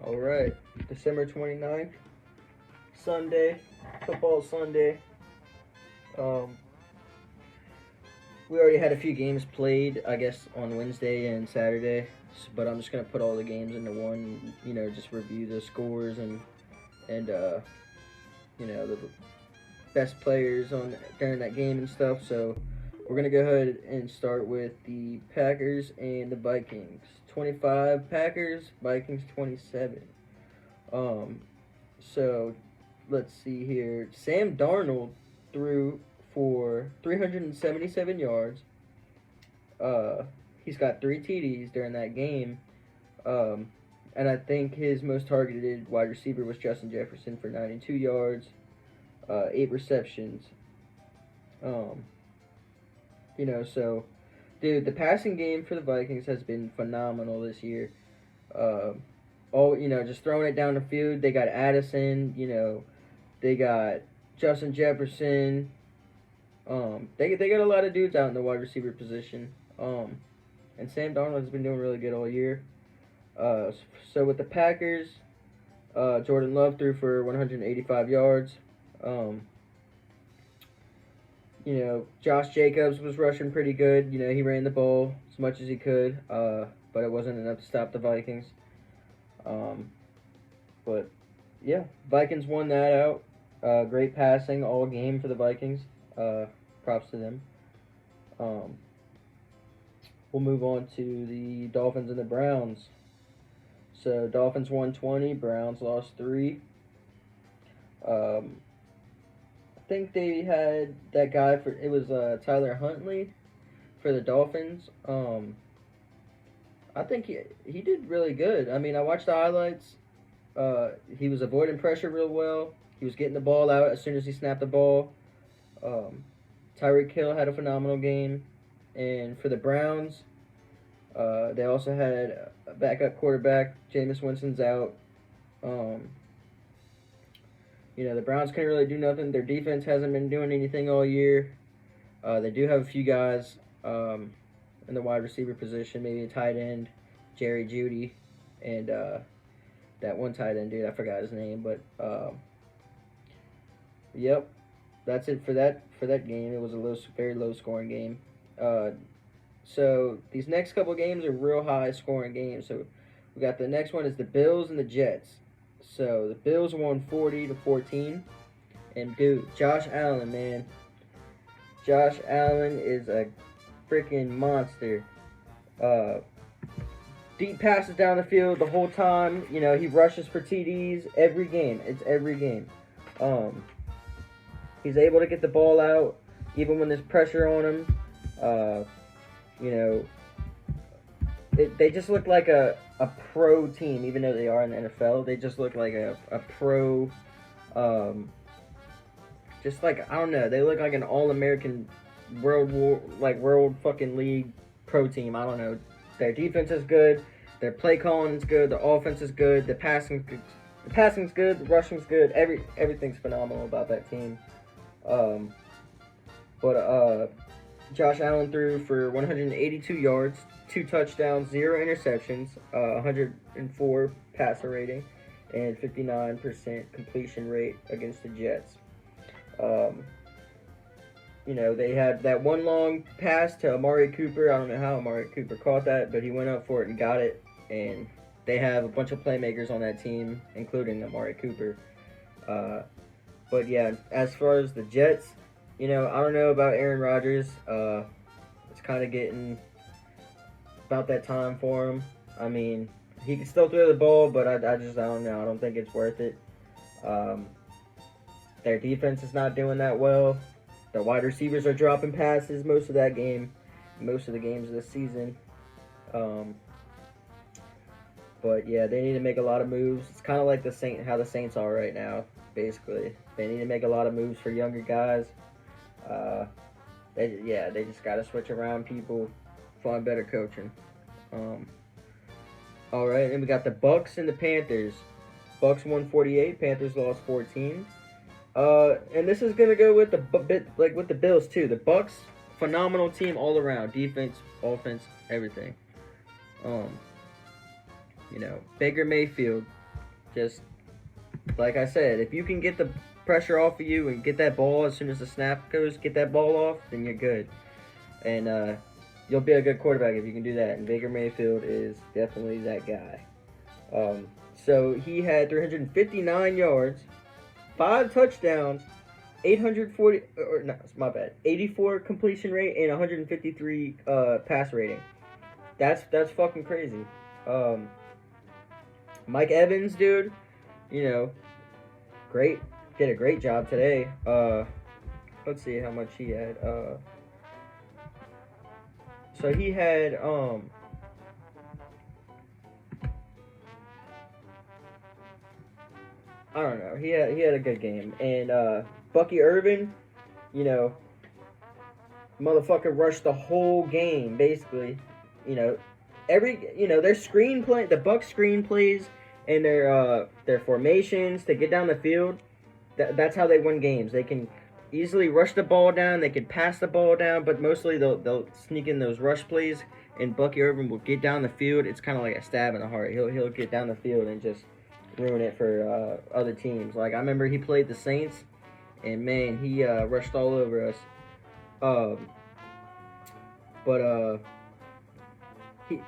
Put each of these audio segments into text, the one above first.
All right, December 29th, Sunday, football Sunday. Um, we already had a few games played, I guess, on Wednesday and Saturday, but I'm just gonna put all the games into one. Just review the scores and the best players on during that game and stuff. So we're gonna go ahead and start with the Packers and the Vikings. 25 Packers, Vikings 27. Um, so let's see here. Sam Darnold threw for 377 yards. Uh, he's got 3 TDs during that game. Um, and I think his most targeted wide receiver was Justin Jefferson for 92 yards, 8 receptions. Um, so dude, the passing game for the Vikings has been phenomenal this year. Um, just throwing it down the field. They got Addison. They got Justin Jefferson. They got a lot of dudes out in the wide receiver position. And Sam Darnold has been doing really good all year. So with the Packers, Jordan Love threw for 185 yards. Um, Josh Jacobs was rushing pretty good. He ran the ball as much as he could, but it wasn't enough to stop the Vikings. Um, but yeah, Vikings won that out. Great passing all game for the Vikings. Props to them. Um, we'll move on to the Dolphins and the Browns. So Dolphins won 20, Browns lost 3. I think they had that guy for it was Tyler Huntley for the Dolphins. I think he did really good. I mean, I watched the highlights. He was avoiding pressure real well. He was getting the ball out as soon as he snapped the ball. Um, Tyreek Hill had a phenomenal game, and for the Browns, they also had a backup quarterback. Jameis Winston's out. Um, the Browns couldn't really do nothing. Their defense hasn't been doing anything all year. They do have a few guys in the wide receiver position, maybe a tight end, Jerry Jeudy, and that one tight end dude, I forgot his name, but yep, that's it for that game. It was a very low scoring game. So these next couple games are real high scoring games. So we got the next one is the Bills and the Jets. So the Bills won 40-14, and dude, Josh Allen, man, Josh Allen is a freaking monster. Deep passes down the field the whole time. He rushes for TDs every game. It's every game. He's able to get the ball out even when there's pressure on him. They just look like a pro team, even though they are in the NFL. They just look like a pro, just like, I don't know, they look like an all-American world fucking league pro team. I don't know. Their defense is good. Their play calling is good. The offense is good. The passing's good. The rushing's good. Everything's phenomenal about that team. Josh Allen threw for 182 yards, 2 touchdowns, 0 interceptions, 104 passer rating, and 59% completion rate against the Jets. They had that one long pass to Amari Cooper. I don't know how Amari Cooper caught that, but he went up for it and got it. And they have a bunch of playmakers on that team, including Amari Cooper. But yeah, as far as the Jets, I don't know about Aaron Rodgers. It's kind of getting about that time for him. I mean, he can still throw the ball, but I don't know. I don't think it's worth it. Their defense is not doing that well. The wide receivers are dropping passes most of the games of the season. But yeah, they need to make a lot of moves. It's kind of like how the Saints are right now, basically. They need to make a lot of moves for younger guys. They just got to switch around people, find better coaching. All right, and we got the Bucks and the Panthers. Bucks won 48, Panthers lost 14. And this is gonna go with the Bills too. The Bucks, phenomenal team all around, defense, offense, everything. Baker Mayfield, Just like I said, if you can get the pressure off of you and get that ball as soon as the snap goes, get that ball off, then you're good. And you'll be a good quarterback if you can do that. And Baker Mayfield is definitely that guy. So he had 359 yards, 5 touchdowns, 840, or no, my bad, 84 completion rate and 153 pass rating. That's fucking crazy. Mike Evans, dude, great, did a great job today. Let's see how much he had. So he had I don't know. He had a good game. And Bucky Irvin, motherfucker rushed the whole game basically. Their screenplay, the Bucs screenplays and their formations to get down the field. That's how they win games. They can easily rush the ball down. They can pass the ball down, but mostly they'll sneak in those rush plays. And Bucky Irvin will get down the field. It's kind of like a stab in the heart. He'll get down the field and just ruin it for other teams. Like, I remember he played the Saints, and man, he rushed all over us.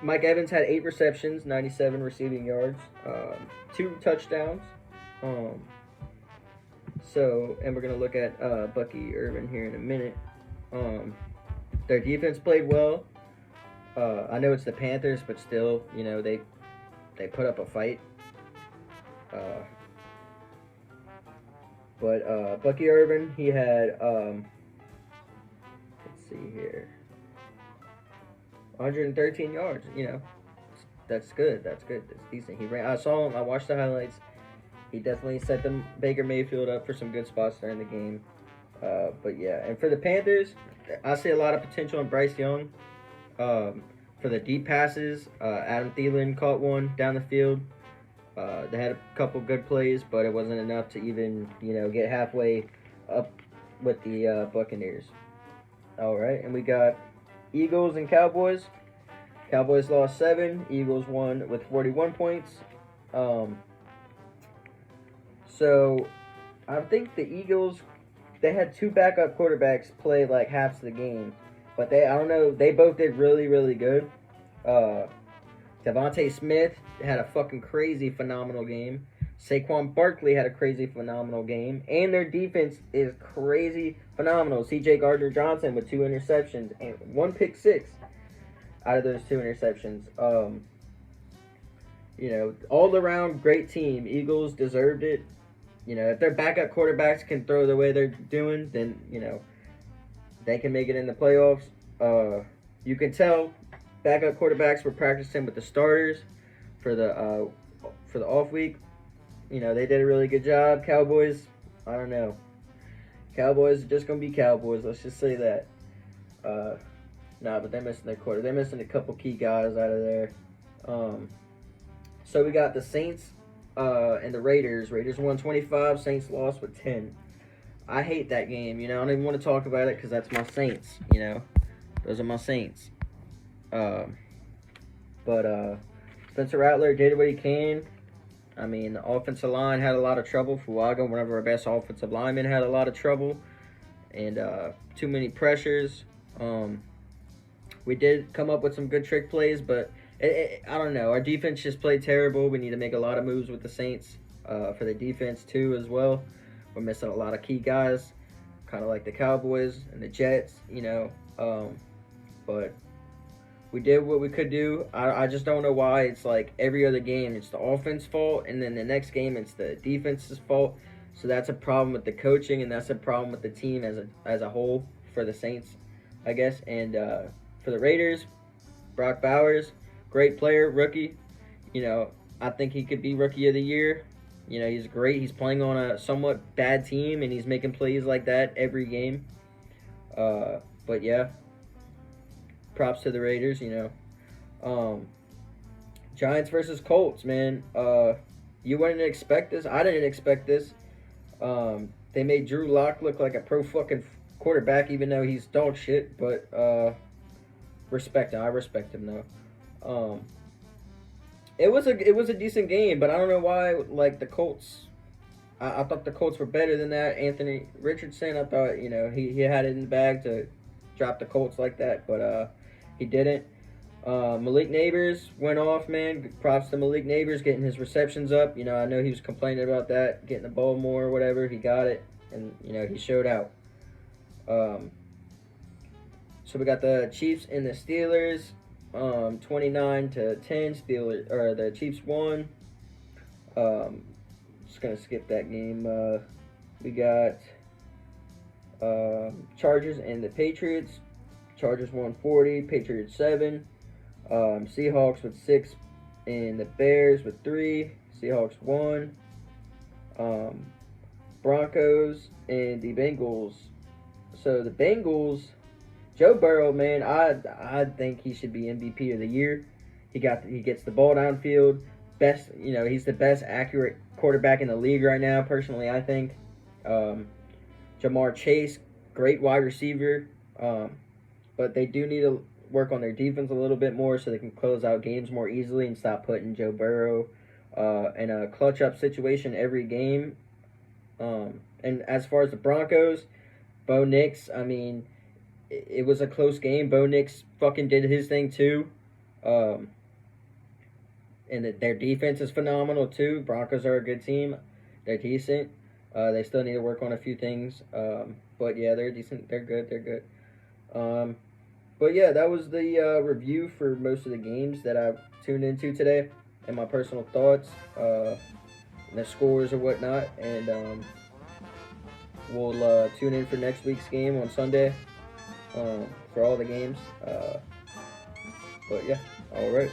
Mike Evans had 8 receptions, 97 receiving yards, 2 touchdowns. And we're gonna look at Bucky Irvin here in a minute. Their defense played well. I know it's the Panthers, but still, they put up a fight. Bucky Irvin, he had let's see here, 113 yards. That's good. That's decent. I saw him. I watched the highlights. He definitely set Baker Mayfield up for some good spots during the game. But yeah, and for the Panthers, I see a lot of potential in Bryce Young. For the deep passes, Adam Thielen caught one down the field. They had a couple good plays, but it wasn't enough to even, get halfway up with the Buccaneers. All right, and we got Eagles and Cowboys. Cowboys lost 7. Eagles won with 41 points. So I think the Eagles, they had 2 backup quarterbacks play like half the game, but I don't know, they both did really, really good. Devontae Smith had a fucking crazy phenomenal game. Saquon Barkley had a crazy phenomenal game, and their defense is crazy phenomenal. C.J. Gardner-Johnson with 2 interceptions and 1 pick six out of those 2 interceptions. All around great team. Eagles deserved it. If their backup quarterbacks can throw the way they're doing, then they can make it in the playoffs. You can tell backup quarterbacks were practicing with the starters for the off week. They did a really good job. Cowboys, I don't know. Cowboys are just gonna be Cowboys. Let's just say that. But they're missing their quarter. They're missing a couple key guys out of there. So we got the Saints and the Raiders. Raiders won 25. Saints lost with 10. I hate that game. I don't even want to talk about it because that's my Saints. Those are my Saints. Spencer Rattler did what he can. I mean, the offensive line had a lot of trouble. Fuaga, one of our best offensive linemen, had a lot of trouble. And too many pressures. We did come up with some good trick plays, but I don't know. Our defense just played terrible. We need to make a lot of moves with the Saints for the defense, too, as well. We're missing a lot of key guys, kind of like the Cowboys and the Jets, but we did what we could do. I just don't know why it's like every other game it's the offense fault, and then the next game it's the defense's fault. So that's a problem with the coaching, and that's a problem with the team as a whole for the Saints, I guess. And for the Raiders, Brock Bowers, great player, rookie. I think he could be Rookie of the Year. He's great. He's playing on a somewhat bad team, and he's making plays like that every game. But yeah, props to the Raiders. Giants versus Colts, man. You wouldn't expect this. I didn't expect this. They made Drew Lock look like a pro fucking quarterback, even though he's dog shit. But respect him. I respect him though. it was a decent game, but I don't know why like the Colts. I thought the Colts were better than that. Anthony Richardson, I thought he had it in the bag to drop the Colts like that, but he didn't. Malik Neighbors went off, man. Props to Malik Neighbors getting his receptions up. I know he was complaining about that, getting the ball more or whatever. He got it, and he showed out. So we got the Chiefs and the Steelers, 29-10. Steelers or the Chiefs won. Just gonna skip that game. We got Chargers and the Patriots. Chargers won 40, Patriots 7. Seahawks with 6, and the Bears with 3. Seahawks won. Broncos and the Bengals. So the Bengals, Joe Burrow, man, I think he should be MVP of the year. He gets the ball downfield. Best, he's the best accurate quarterback in the league right now. Personally, I think. Jamar Chase, great wide receiver, but they do need to work on their defense a little bit more so they can close out games more easily and stop putting Joe Burrow in a clutch up situation every game. And as far as the Broncos, Bo Nix, I mean, it was a close game. Bo Nix fucking did his thing too. And their defense is phenomenal too. Broncos are a good team. They're decent. They still need to work on a few things. But yeah, they're decent. They're good. They're good. But yeah, that was the review for most of the games that I tuned into today and my personal thoughts, the scores or whatnot. And we'll tune in for next week's game on Sunday for all the games. But yeah, all right.